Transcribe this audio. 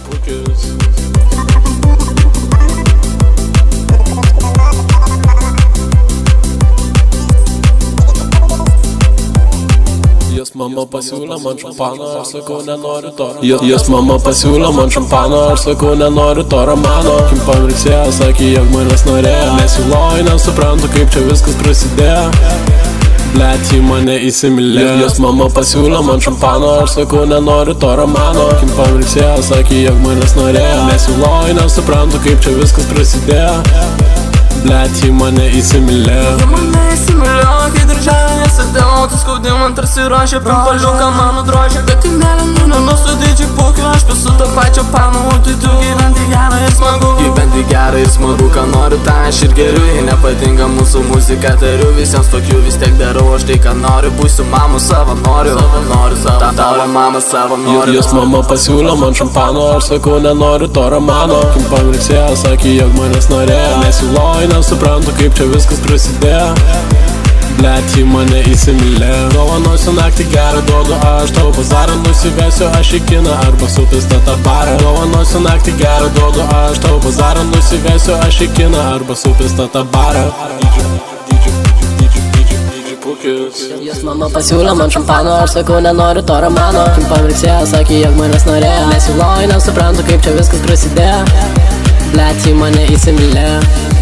pukis. Jos mama pasiūlė man šampano, aš sakau nenoriu to. Jos mama pasiūlė man šampano, aš sakau nenoriu to romano. Kim pamirksėjo, sakė, jog manęs norėjo. Nesiloju, nesuprantu, kaip čia viskas prasidėjo. Blet, ji mane įsimylėjo. Jos mama pasiūlė man šampano, aš sakau nenoriu to romano. Kim pamirksėjo, sakė, jog manęs norėjo. Nesiloju, nesuprantu, kaip čia viskas prasidėjo. Blet, ji mane įsimylėjo. Ji mane įsimylėjo, kai darželė nesėdėjau. Tu skaudimą tarsi rašė, pimpaliuką mano drožė. Bet tai neleninu, su didžiai pukiu, aš su tą pačią panu. Tai tu gyventi gerą ir smagu. Gyventi gerą ir smagu, ką noriu, tą aš ir geriu. Jei nepatinka mūsų muzika, tariu visiems tokių, vis tiek darau aš tai, ką noriu. Būsiu mamų savanoriu, tą tavo mamą savanoriu. Jos mama pasiūlė man šampano, aš sakau nenoriu to romano. Kim pamirksėjo, sakė, jog manęs norėjo. Nesiloju, nesuprantu, kaip čia viskas prasidėjo. Blet, ji mane įsimylėjo. Dovanosiu naktį gerą, duodu aš tau bazarą. Nusivesiu aš į kiną arba supistą tą barą. Dovanosiu naktį gerą, duodu aš tau bazarą. Nusivesiu aš į kiną arba supistą tą barą. Jos mama pasiūlė man šampano, aš sakau nenoriu to romano. Kim pamirksėjo, sakė, jog manęs norėjo. Nesiloju, nesuprantu, kaip čia viskas prasidėjo. Blet, ji mane įsimylėjo.